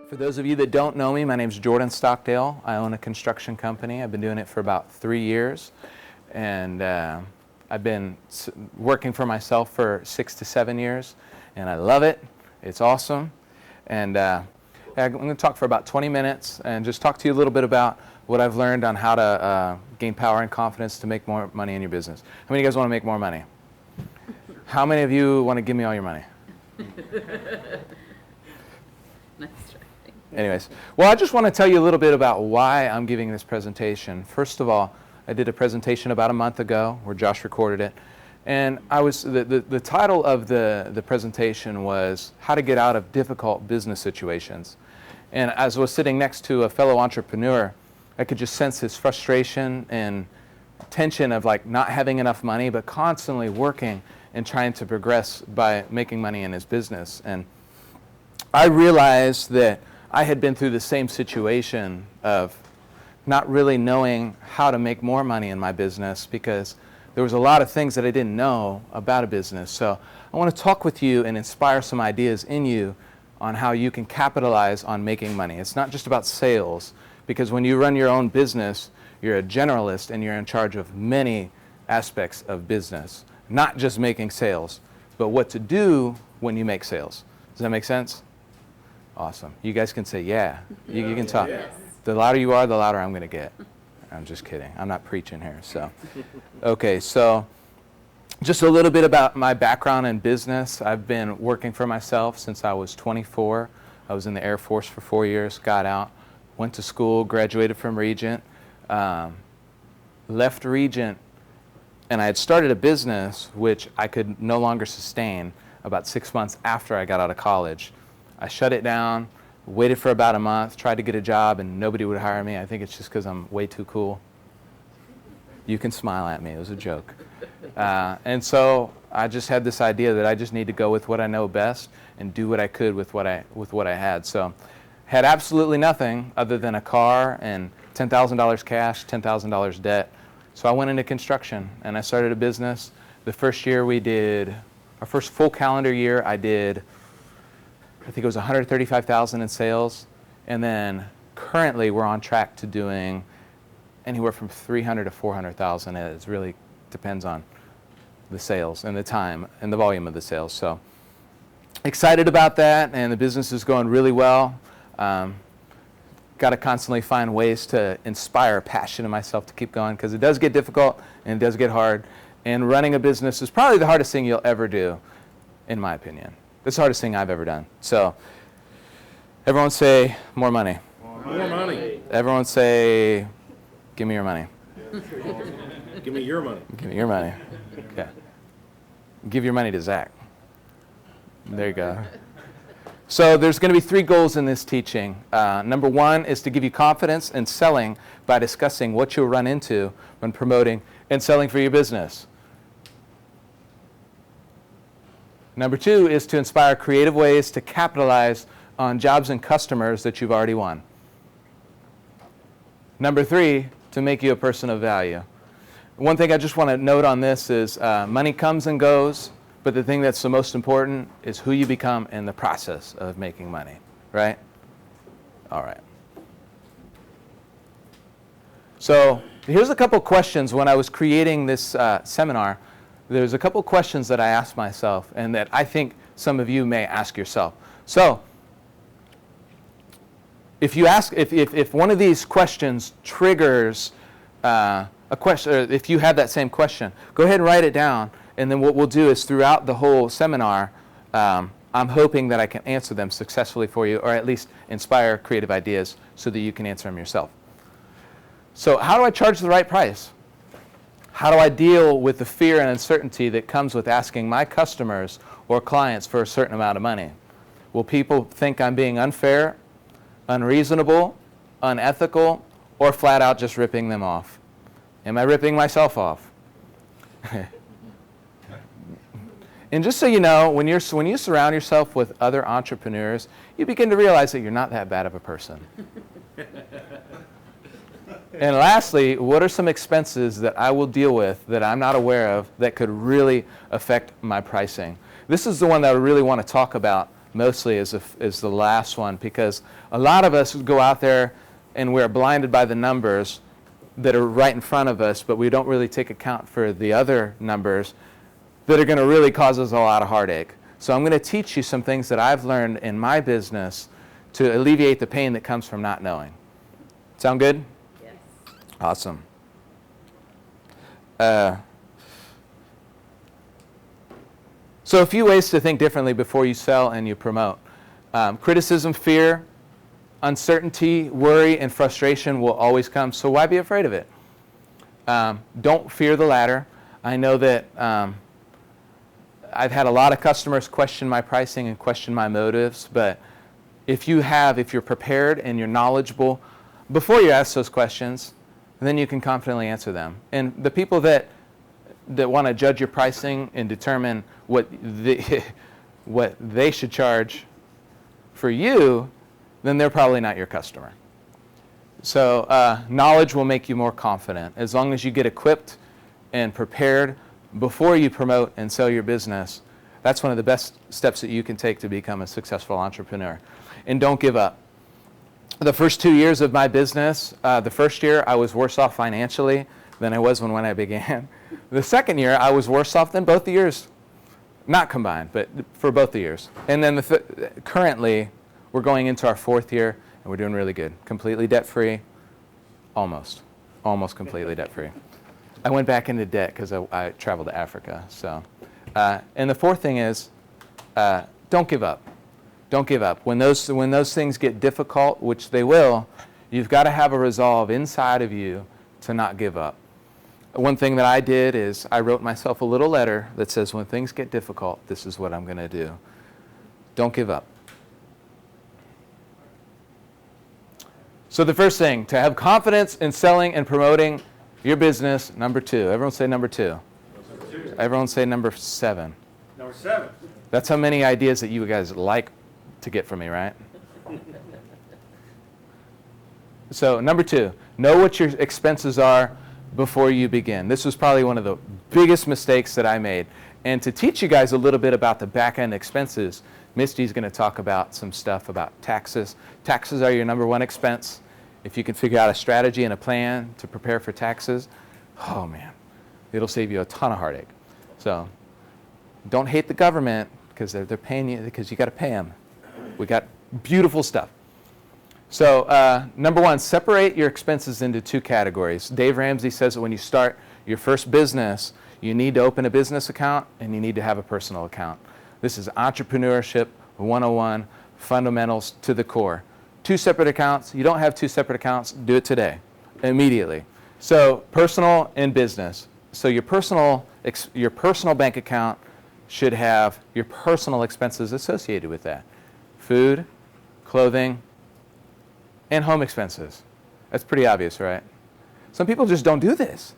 For those of you that don't know me, my name's Jordan Stockdale. I own a construction company. I've been doing it for about 3 years, and I've been working for myself for 6 to 7 years, and I love it. It's awesome. And I'm going to talk for about 20 minutes and just talk to you a little bit about what I've learned on how to gain power and confidence to make more money in your business. How many of you guys want to make more money? How many of you want to give me all your money? Nice try. Anyways, well, I just want to tell you a little bit about why I'm giving this presentation. First of all, I did a presentation about a month ago where Josh recorded it, and the title of the presentation was How to Get Out of Difficult Business Situations. And as I was sitting next to a fellow entrepreneur, I could just sense his frustration and tension of like not having enough money, but constantly working and trying to progress by making money in his business. And I realized that I had been through the same situation of not really knowing how to make more money in my business because there was a lot of things that I didn't know about a business. So I want to talk with you and inspire some ideas in you on how you can capitalize on making money. It's not just about sales, because when you run your own business, you're a generalist and you're in charge of many aspects of business, not just making sales, but what to do when you make sales. Does that make sense? Awesome. You guys can say, yeah. You can talk. Yes. The louder you are, the louder I'm going to get. I'm just kidding. I'm not preaching here. So, okay, so just a little bit about my background in business. I've been working for myself since I was 24. I was in the Air Force for 4 years, got out, went to school, graduated from Regent, left Regent, and I had started a business which I could no longer sustain about 6 months after I got out of college. I shut it down, waited for about a month, tried to get a job, and nobody would hire me. I think it's just because I'm way too cool. You can smile at me. It was a joke. And so I just had this idea that I just need to go with what I know best and do what I could with what I had. So had absolutely nothing other than a car and $10,000 cash, $10,000 debt. So I went into construction, and I started a business. The first year we did, our first full calendar year, I did, I think it was $135,000 in sales, and then currently we're on track to doing anywhere from $300,000 to $400,000. It really depends on the sales and the time and the volume of the sales. So excited about that, and the business is going really well. Got to constantly find ways to inspire passion in myself to keep going, because it does get difficult and it does get hard. And running a business is probably the hardest thing you'll ever do, in my opinion. It's the hardest thing I've ever done. So everyone say more money. More money. Everyone say, give me your money. Give me your money. Give me your money. Okay. Give your money to Zach. There you go. So there's going to be 3 goals in this teaching. Number 1 is to give you confidence in selling by discussing what you'll run into when promoting and selling for your business. Number 2 is to inspire creative ways to capitalize on jobs and customers that you've already won. Number 3, to make you a person of value. One thing I just want to note on this is money comes and goes, but the thing that's the most important is who you become in the process of making money, right? All right. So here's a couple questions. When I was creating this seminar, there's a couple questions that I asked myself and that I think some of you may ask yourself. So if you ask, if one of these questions triggers a question, or if you have that same question, go ahead and write it down. And then what we'll do is throughout the whole seminar, I'm hoping that I can answer them successfully for you, or at least inspire creative ideas so that you can answer them yourself. So how do I charge the right price? How do I deal with the fear and uncertainty that comes with asking my customers or clients for a certain amount of money? Will people think I'm being unfair, unreasonable, unethical, or flat out just ripping them off? Am I ripping myself off? And just so you know, when you surround yourself with other entrepreneurs, you begin to realize that you're not that bad of a person. And lastly, what are some expenses that I will deal with that I'm not aware of that could really affect my pricing? This is the one that I really want to talk about mostly is the last one, because a lot of us go out there and we're blinded by the numbers that are right in front of us, but we don't really take account for the other numbers that are going to really cause us a lot of heartache. So I'm going to teach you some things that I've learned in my business to alleviate the pain that comes from not knowing. Sound good? Yes. Awesome. So a few ways to think differently before you sell and you promote. Criticism, fear, uncertainty, worry, and frustration will always come, so why be afraid of it? Don't fear the latter. I know that I've had a lot of customers question my pricing and question my motives, but if you're prepared and you're knowledgeable before you ask those questions, then you can confidently answer them. And the people that want to judge your pricing and determine what they should charge for you, then they're probably not your customer. So knowledge will make you more confident. As long as you get equipped and prepared before you promote and sell your business, that's one of the best steps that you can take to become a successful entrepreneur. And don't give up. The first 2 years of my business, the first year I was worse off financially than I was when I began. The second year I was worse off than both the years, not combined, but for both the years. And then currently we're going into our fourth year and we're doing really good. Completely debt-free, almost completely debt-free. I went back into debt because I traveled to Africa. So, and the fourth thing is, don't give up. Don't give up. When those things get difficult, which they will, you've got to have a resolve inside of you to not give up. One thing that I did is I wrote myself a little letter that says, when things get difficult, this is what I'm going to do. Don't give up. So the first thing, to have confidence in selling and promoting your business, number 2. Everyone say number 2. Everyone say number 7. Number 7. That's how many ideas that you guys like to get from me, right? So number 2, know what your expenses are before you begin. This was probably one of the biggest mistakes that I made. And to teach you guys a little bit about the back-end expenses, Misty's going to talk about some stuff about taxes. Taxes are your number 1 expense. If you can figure out a strategy and a plan to prepare for taxes, oh man, it'll save you a ton of heartache. So don't hate the government because they're paying you, because you got to pay them. We got beautiful stuff. So number 1, separate your expenses into 2 categories. Dave Ramsey says that when you start your first business, you need to open a business account and you need to have a personal account. This is entrepreneurship 101, fundamentals to the core. 2 separate accounts. You don't have 2 separate accounts, do it today, immediately. So personal and business. So your personal bank account should have your personal expenses associated with that. Food, clothing, and home expenses. That's pretty obvious, right? Some people just don't do this.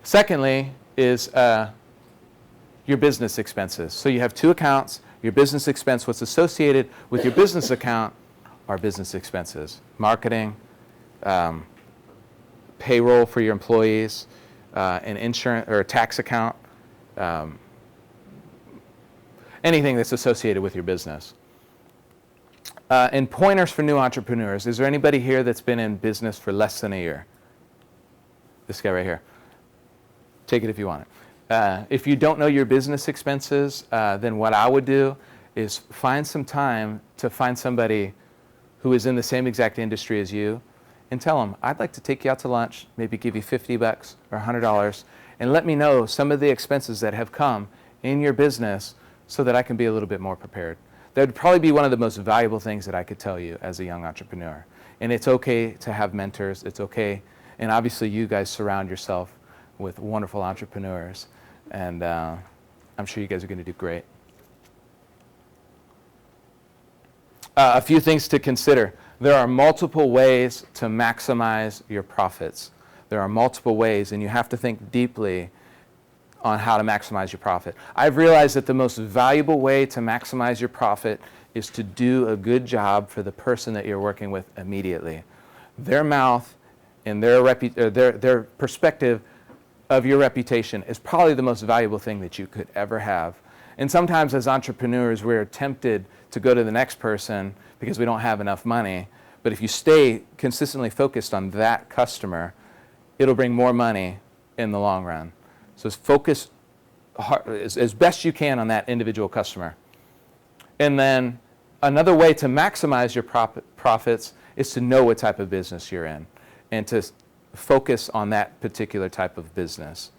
Secondly is your business expenses. So you have 2 accounts. Your business expense, what's associated with your business account are business expenses. Marketing, payroll for your employees, an insurance or a tax account, anything that's associated with your business. And pointers for new entrepreneurs. Is there anybody here that's been in business for less than a year? This guy right here. Take it if you want it. If you don't know your business expenses, then what I would do is find some time to find somebody who is in the same exact industry as you and tell them, I'd like to take you out to lunch, maybe give you $50 or $100, and let me know some of the expenses that have come in your business so that I can be a little bit more prepared. That would probably be one of the most valuable things that I could tell you as a young entrepreneur. And it's okay to have mentors. It's okay. And obviously you guys surround yourself with wonderful entrepreneurs. And I'm sure you guys are going to do great. A few things to consider. There are multiple ways to maximize your profits. There are multiple ways, and you have to think deeply on how to maximize your profit. I've realized that the most valuable way to maximize your profit is to do a good job for the person that you're working with immediately. Their mouth and their perspective of your reputation is probably the most valuable thing that you could ever have. And sometimes as entrepreneurs, we're tempted to go to the next person because we don't have enough money. But if you stay consistently focused on that customer, it'll bring more money in the long run. So focus as best you can on that individual customer. And then another way to maximize your profits is to know what type of business you're in and to focus on that particular type of business.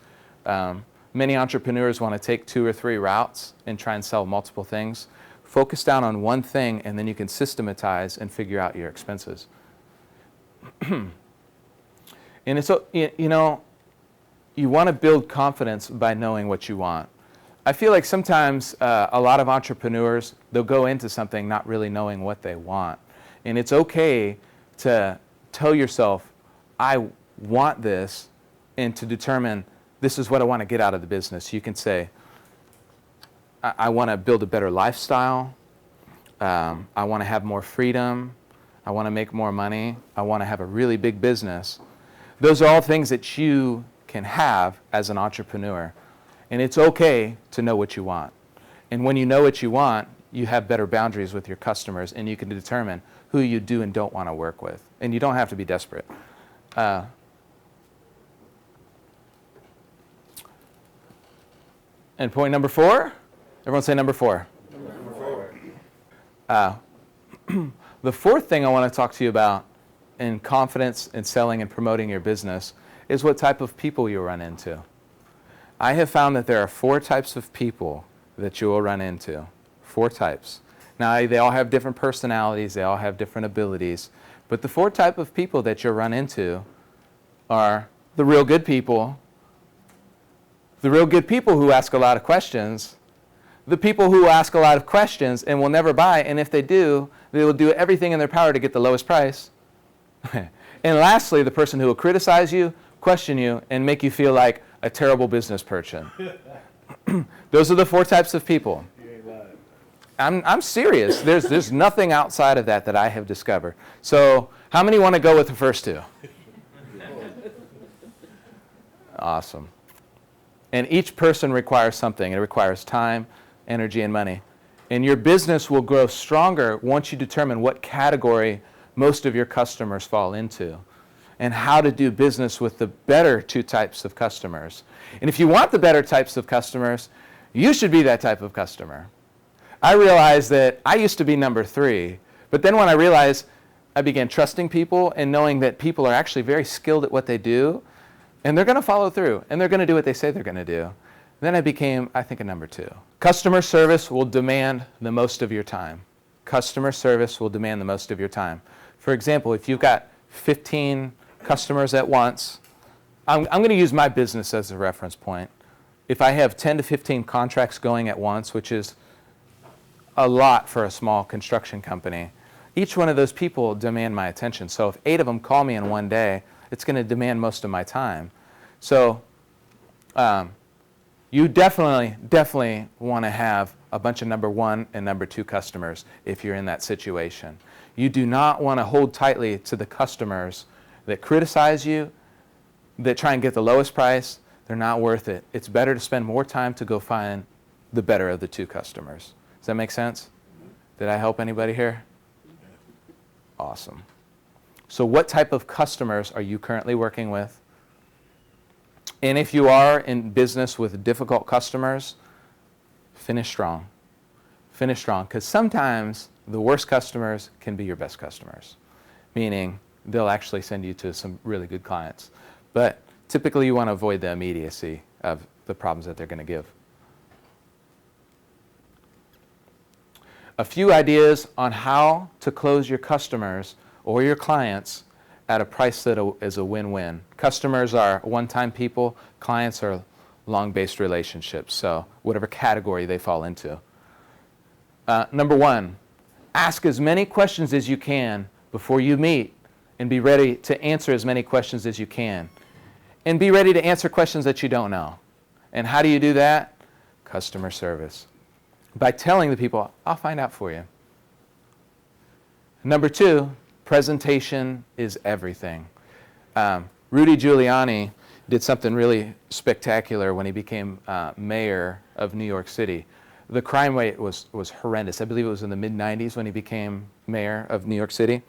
Many entrepreneurs want to take 2 or 3 routes and try and sell multiple things. Focus down on one thing, and then you can systematize and figure out your expenses. And it's, you know, you want to build confidence by knowing what you want. I feel like sometimes a lot of entrepreneurs, they'll go into something not really knowing what they want. And it's okay to tell yourself, I want this, and to determine this is what I want to get out of the business. You can say, I want to build a better lifestyle. I want to have more freedom. I want to make more money. I want to have a really big business. Those are all things that you can have as an entrepreneur. And it's okay to know what you want. And when you know what you want, you have better boundaries with your customers, and you can determine who you do and don't want to work with. And you don't have to be desperate. And point number 4, everyone say number 4. Number 4. The fourth thing I want to talk to you about in confidence in selling and promoting your business is what type of people you run into. I have found that there are 4 types of people that you will run into. 4 types. Now, they all have different personalities, they all have different abilities, but the 4 type of people that you'll run into are the real good people who ask a lot of questions, the people who ask a lot of questions and will never buy, and if they do, they will do everything in their power to get the lowest price. And lastly, the person who will criticize you, question you, and make you feel like a terrible business person. Those are the 4 types of people. I'm serious. There's nothing outside of that I have discovered. So how many want to go with the first 2? Awesome. And each person requires something. It requires time, energy, and money. And your business will grow stronger once you determine what category most of your customers fall into and how to do business with the better 2 types of customers. And if you want the better types of customers, you should be that type of customer. I realized that I used to be number 3, but then when I realized I began trusting people and knowing that people are actually very skilled at what they do, and they're going to follow through, and they're going to do what they say they're going to do. Then I became, I think, a number 2. Customer service will demand the most of your time. Customer service will demand the most of your time. For example, if you've got 15 customers at once, I'm going to use my business as a reference point. If I have 10 to 15 contracts going at once, which is a lot for a small construction company, each one of those people demand my attention. So if 8 of them call me in one day, it's going to demand most of my time. So you definitely want to have a bunch of number 1 and number 2 customers if you're in that situation. You do not want to hold tightly to the customers that criticize you, that try and get the lowest price. They're not worth it. It's better to spend more time to go find the better of the 2 customers. Does that make sense? Did I help anybody here? Awesome. So what type of customers are you currently working with? And if you are in business with difficult customers, finish strong. Finish strong, because sometimes the worst customers can be your best customers, meaning they'll actually send you to some really good clients. But typically you want to avoid the immediacy of the problems that they're going to give. A few ideas on how to close your customers or your clients at a price that is a win-win. Customers are one-time people, clients are long-based relationships, so whatever category they fall into. Number 1, ask as many questions as you can before you meet, and be ready to answer as many questions as you can. And be ready to answer questions that you don't know. And how do you do that? Customer service. By telling the people, I'll find out for you. Number 2, presentation is everything. Rudy Giuliani did something really spectacular when he became mayor of New York City. the crime rate was horrendous. I believe it was in the mid-90s when he became mayor of New York City.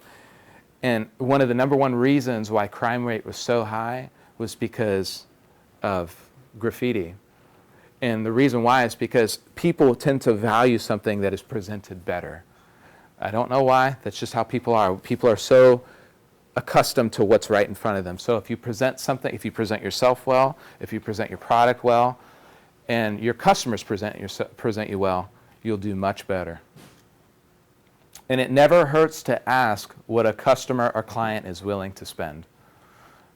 And one of the number one reasons why crime rate was so high was because of graffiti. And the reason why is because people tend to value something that is presented better. I don't know why. That's just how people are. People are so accustomed to what's right in front of them. So if you present something, if you present yourself well, if you present your product well, and your customers present you well, you'll do much better. And it never hurts to ask what a customer or client is willing to spend.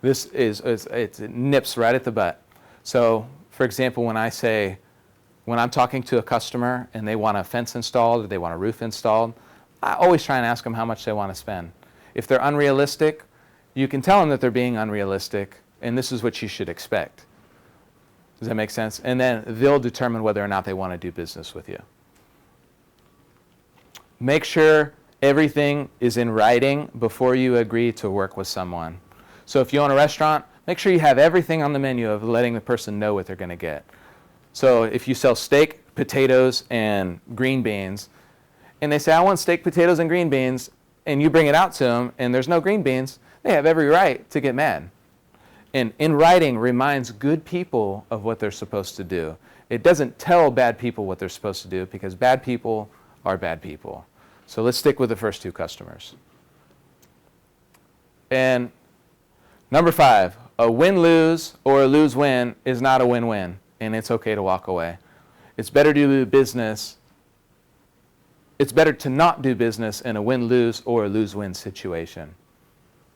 It nips right at the butt. So, for example, when I'm talking to a customer and they want a fence installed or they want a roof installed, I always try and ask them how much they want to spend. If they're unrealistic, you can tell them that they're being unrealistic, and this is what you should expect. Does that make sense? And then they'll determine whether or not they want to do business with you. Make sure everything is in writing before you agree to work with someone. So if you own a restaurant, make sure you have everything on the menu of letting the person know what they're going to get. So if you sell steak, potatoes, and green beans, and they say, I want steak, potatoes, and green beans, and you bring it out to them, and there's no green beans, they have every right to get mad. And in writing reminds good people of what they're supposed to do. It doesn't tell bad people what they're supposed to do because bad people are bad people. So let's stick with the first two customers. And number 5, a win-lose or a lose-win is not a win-win, and it's okay to walk away. It's better to do business. It's better to not do business in a win-lose or a lose-win situation.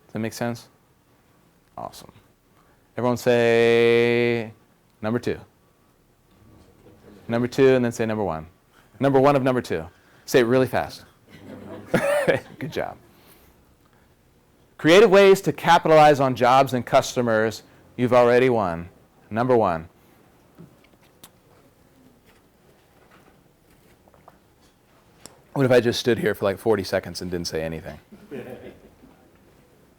Does that make sense? Awesome. Everyone say number 2. Number 2, and then say number 1. Number 1 of number 2. Say it really fast. Good job. Creative ways to capitalize on jobs and customers you've already won. Number 1. What if I just stood here for like 40 seconds and didn't say anything?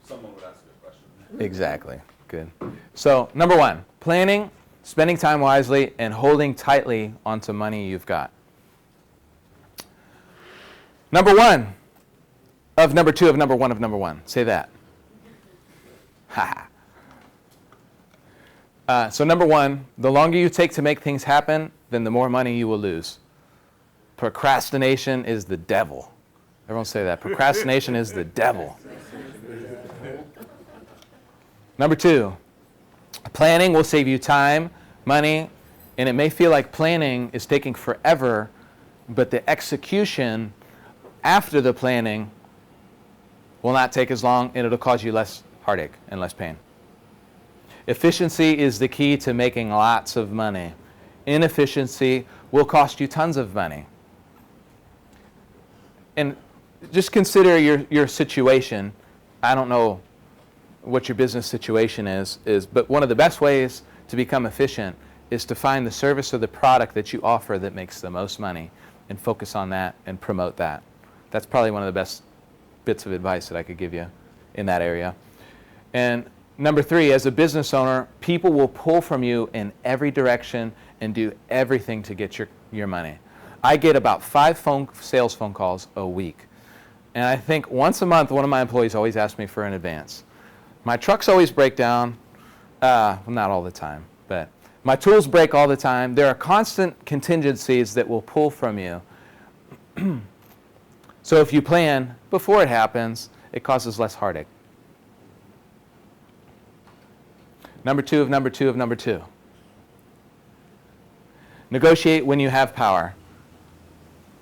Someone would ask a question. Exactly. Good. So, number 1, planning, spending time wisely, and holding tightly onto money you've got. Number 1 of number 2 of number 1 of number 1. Say that. Ha ha. So number 1, the longer you take to make things happen, then the more money you will lose. Procrastination is the devil. Everyone say that. Procrastination is the devil. Number 2, planning will save you time, money, and it may feel like planning is taking forever, but the execution after the planning will not take as long, and it'll cause you less heartache and less pain. Efficiency is the key to making lots of money. Inefficiency will cost you tons of money. And just consider your situation. I don't know what your business situation is, but one of the best ways to become efficient is to find the service or the product that you offer that makes the most money and focus on that and promote that. That's probably one of the best bits of advice that I could give you in that area. And number 3, as a business owner, people will pull from you in every direction and do everything to get your money. I get about 5 sales phone calls a week. And I think once a month, one of my employees always asks me for an advance. My trucks always break down. Not all the time, but my tools break all the time. There are constant contingencies that will pull from you. So if you plan before it happens, it causes less heartache. Number 2 of number 2 of number 2. Negotiate when you have power.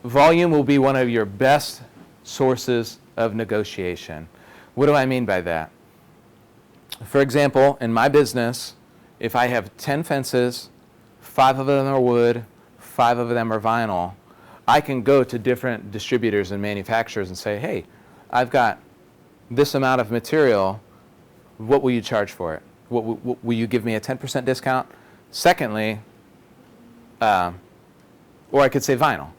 Volume will be one of your best sources of negotiation. What do I mean by that? For example, in my business, if I have 10 fences, 5 of them are wood, 5 of them are vinyl, I can go to different distributors and manufacturers and say, hey, I've got this amount of material. What will you charge for it? Will you give me a 10% discount? Secondly, or I could say vinyl.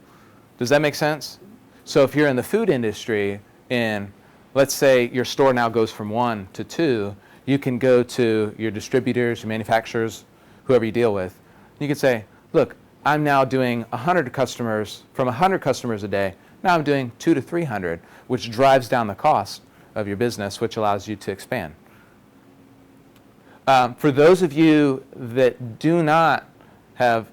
Does that make sense? So if you're in the food industry and let's say your store now goes from 1 to 2, you can go to your distributors, your manufacturers, whoever you deal with. You can say, look, I'm now doing 100 customers, from 100 customers a day, now I'm doing 200 to 300, which drives down the cost of your business, which allows you to expand. For those of you that do not have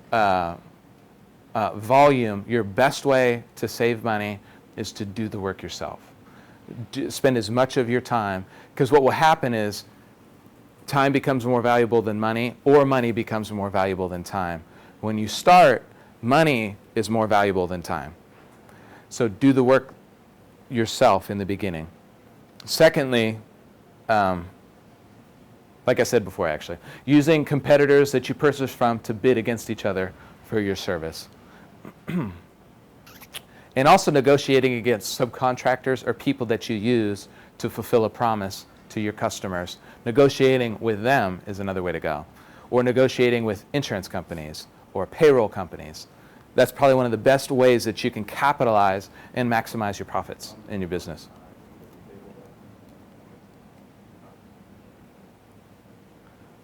volume, your best way to save money is to do the work yourself. Spend as much of your time, because what will happen is time becomes more valuable than money, or money becomes more valuable than time. When you start, money is more valuable than time. So do the work yourself in the beginning. Secondly, like I said before actually, using competitors that you purchase from to bid against each other for your service. And also negotiating against subcontractors or people that you use to fulfill a promise to your customers. Negotiating with them is another way to go. Or negotiating with insurance companies or payroll companies. That's probably one of the best ways that you can capitalize and maximize your profits in your business.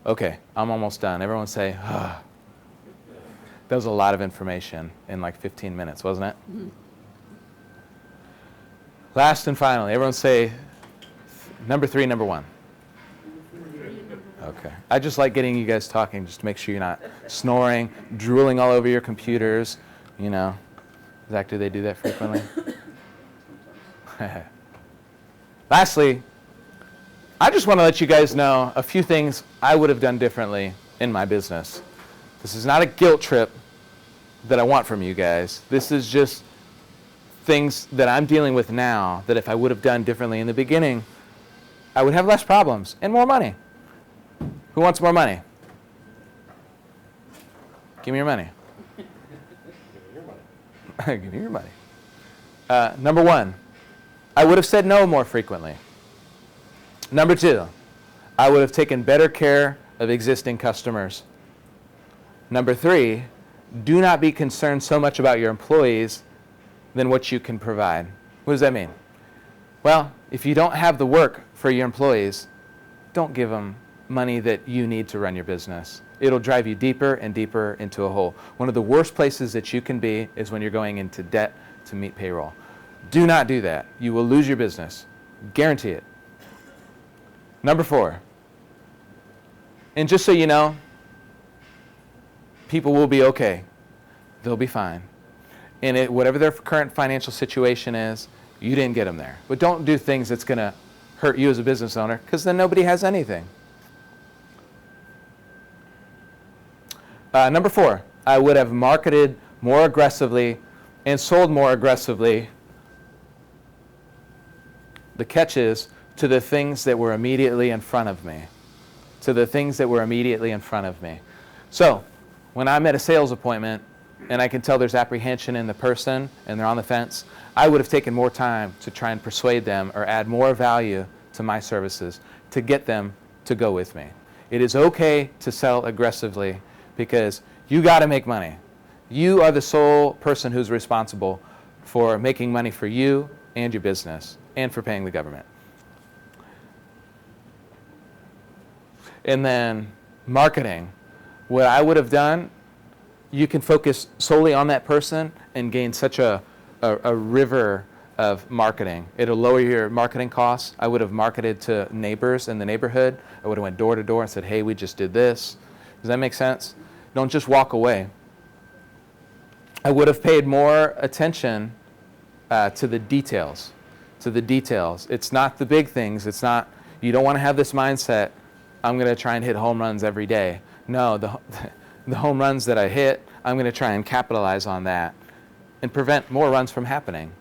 Okay, I'm almost done. Everyone say, ah. That was a lot of information in like 15 minutes, wasn't it? Mm-hmm. Last and finally, everyone say number 3, number 1. Okay. I just like getting you guys talking just to make sure you're not snoring, drooling all over your computers. You know, Zach, do they do that frequently? Lastly, I just want to let you guys know a few things I would have done differently in my business. This is not a guilt trip that I want from you guys. This is just things that I'm dealing with now that if I would have done differently in the beginning, I would have less problems and more money. Who wants more money? Give me your money. Give me your money. Number 1, I would have said no more frequently. Number 2, I would have taken better care of existing customers. Number 3, do not be concerned so much about your employees than what you can provide. What does that mean? Well, if you don't have the work for your employees, don't give them money that you need to run your business. It'll drive you deeper and deeper into a hole. One of the worst places that you can be is when you're going into debt to meet payroll. Do not do that. You will lose your business. Guarantee it. Number 4, and just so you know, people will be okay. They'll be fine. And whatever their current financial situation is, you didn't get them there. But don't do things that's going to hurt you as a business owner, because then nobody has anything. Number 4, I would have marketed more aggressively and sold more aggressively. The catch is to the things that were immediately in front of me. To the things that were immediately in front of me. So, when I'm at a sales appointment and I can tell there's apprehension in the person and they're on the fence, I would have taken more time to try and persuade them or add more value to my services to get them to go with me. It is okay to sell aggressively because you got to make money. You are the sole person who's responsible for making money for you and your business and for paying the government. And then marketing. What I would have done, you can focus solely on that person and gain such a river of marketing. It'll lower your marketing costs. I would have marketed to neighbors in the neighborhood. I would have went door to door and said, hey, we just did this. Does that make sense? Don't just walk away. I would have paid more attention to the details. To the details. It's not the big things. It's not, you don't want to have this mindset, I'm going to try and hit home runs every day. No, the home runs that I hit, I'm going to try and capitalize on that and prevent more runs from happening,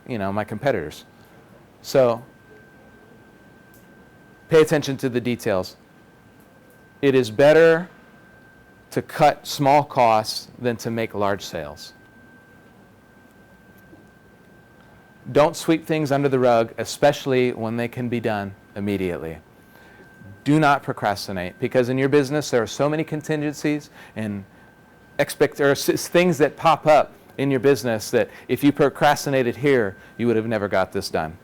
my competitors. So pay attention to the details. It is better to cut small costs than to make large sales. Don't sweep things under the rug, especially when they can be done immediately. Do not procrastinate, because in your business there are so many contingencies and things that pop up in your business that if you procrastinated here, you would have never got this done.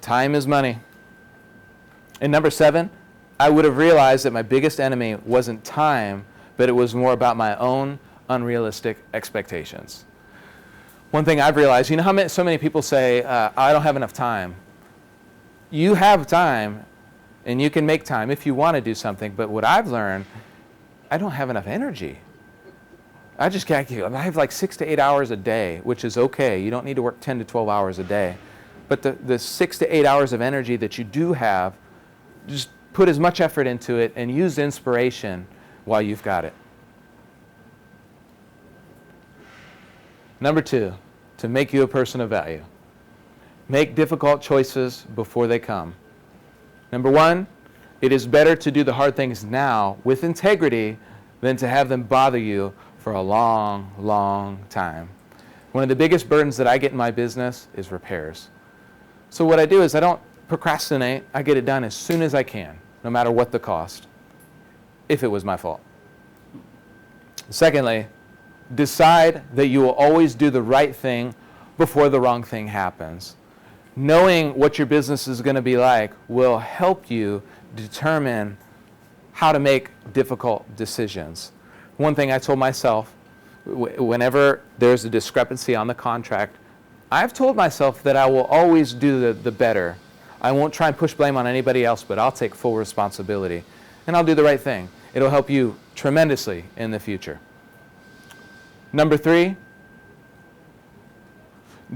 Time is money. And number 7, I would have realized that my biggest enemy wasn't time, but it was more about my own unrealistic expectations. One thing I've realized, you know how so many people say, I don't have enough time. You have time, and you can make time if you want to do something, but what I've learned, I don't have enough energy. I have like 6 to 8 hours a day, which is okay. You don't need to work 10 to 12 hours a day. But the 6 to 8 hours of energy that you do have, just put as much effort into it and use inspiration while you've got it. Number 2, to make you a person of value. Make difficult choices before they come. Number 1, it is better to do the hard things now with integrity than to have them bother you for a long, long time. One of the biggest burdens that I get in my business is repairs. So what I do is I don't procrastinate. I get it done as soon as I can, no matter what the cost, if it was my fault. Secondly, decide that you will always do the right thing before the wrong thing happens. Knowing what your business is going to be like will help you determine how to make difficult decisions. One thing I told myself, whenever there's a discrepancy on the contract, I've told myself that I will always do the better. I won't try and push blame on anybody else, but I'll take full responsibility. And I'll do the right thing. It'll help you tremendously in the future. Number 3,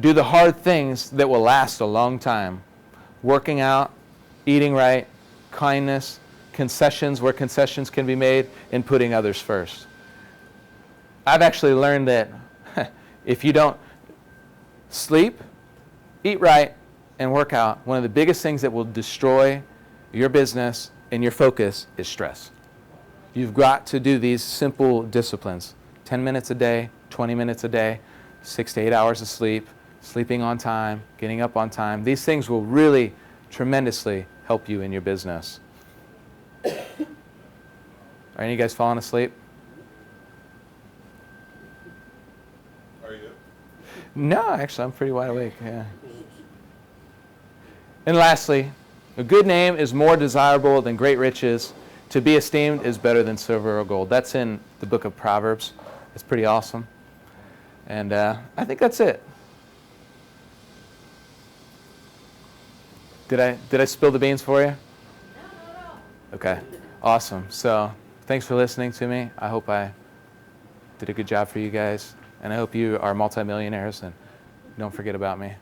do the hard things that will last a long time. Working out, eating right, kindness, concessions where concessions can be made, and putting others first. I've actually learned that if you don't sleep, eat right, and work out, one of the biggest things that will destroy your business and your focus is stress. You've got to do these simple disciplines. 10 minutes a day, 20 minutes a day, 6 to 8 hours of sleep, sleeping on time, getting up on time. These things will really tremendously help you in your business. Are any of you guys falling asleep? Are you? No, actually, I'm pretty wide awake. Yeah. And lastly, a good name is more desirable than great riches. To be esteemed is better than silver or gold. That's in the book of Proverbs. It's pretty awesome. And I think that's it. Did I spill the beans for you? No. Okay. Awesome. So thanks for listening to me. I hope I did a good job for you guys. And I hope you are multimillionaires and don't forget about me.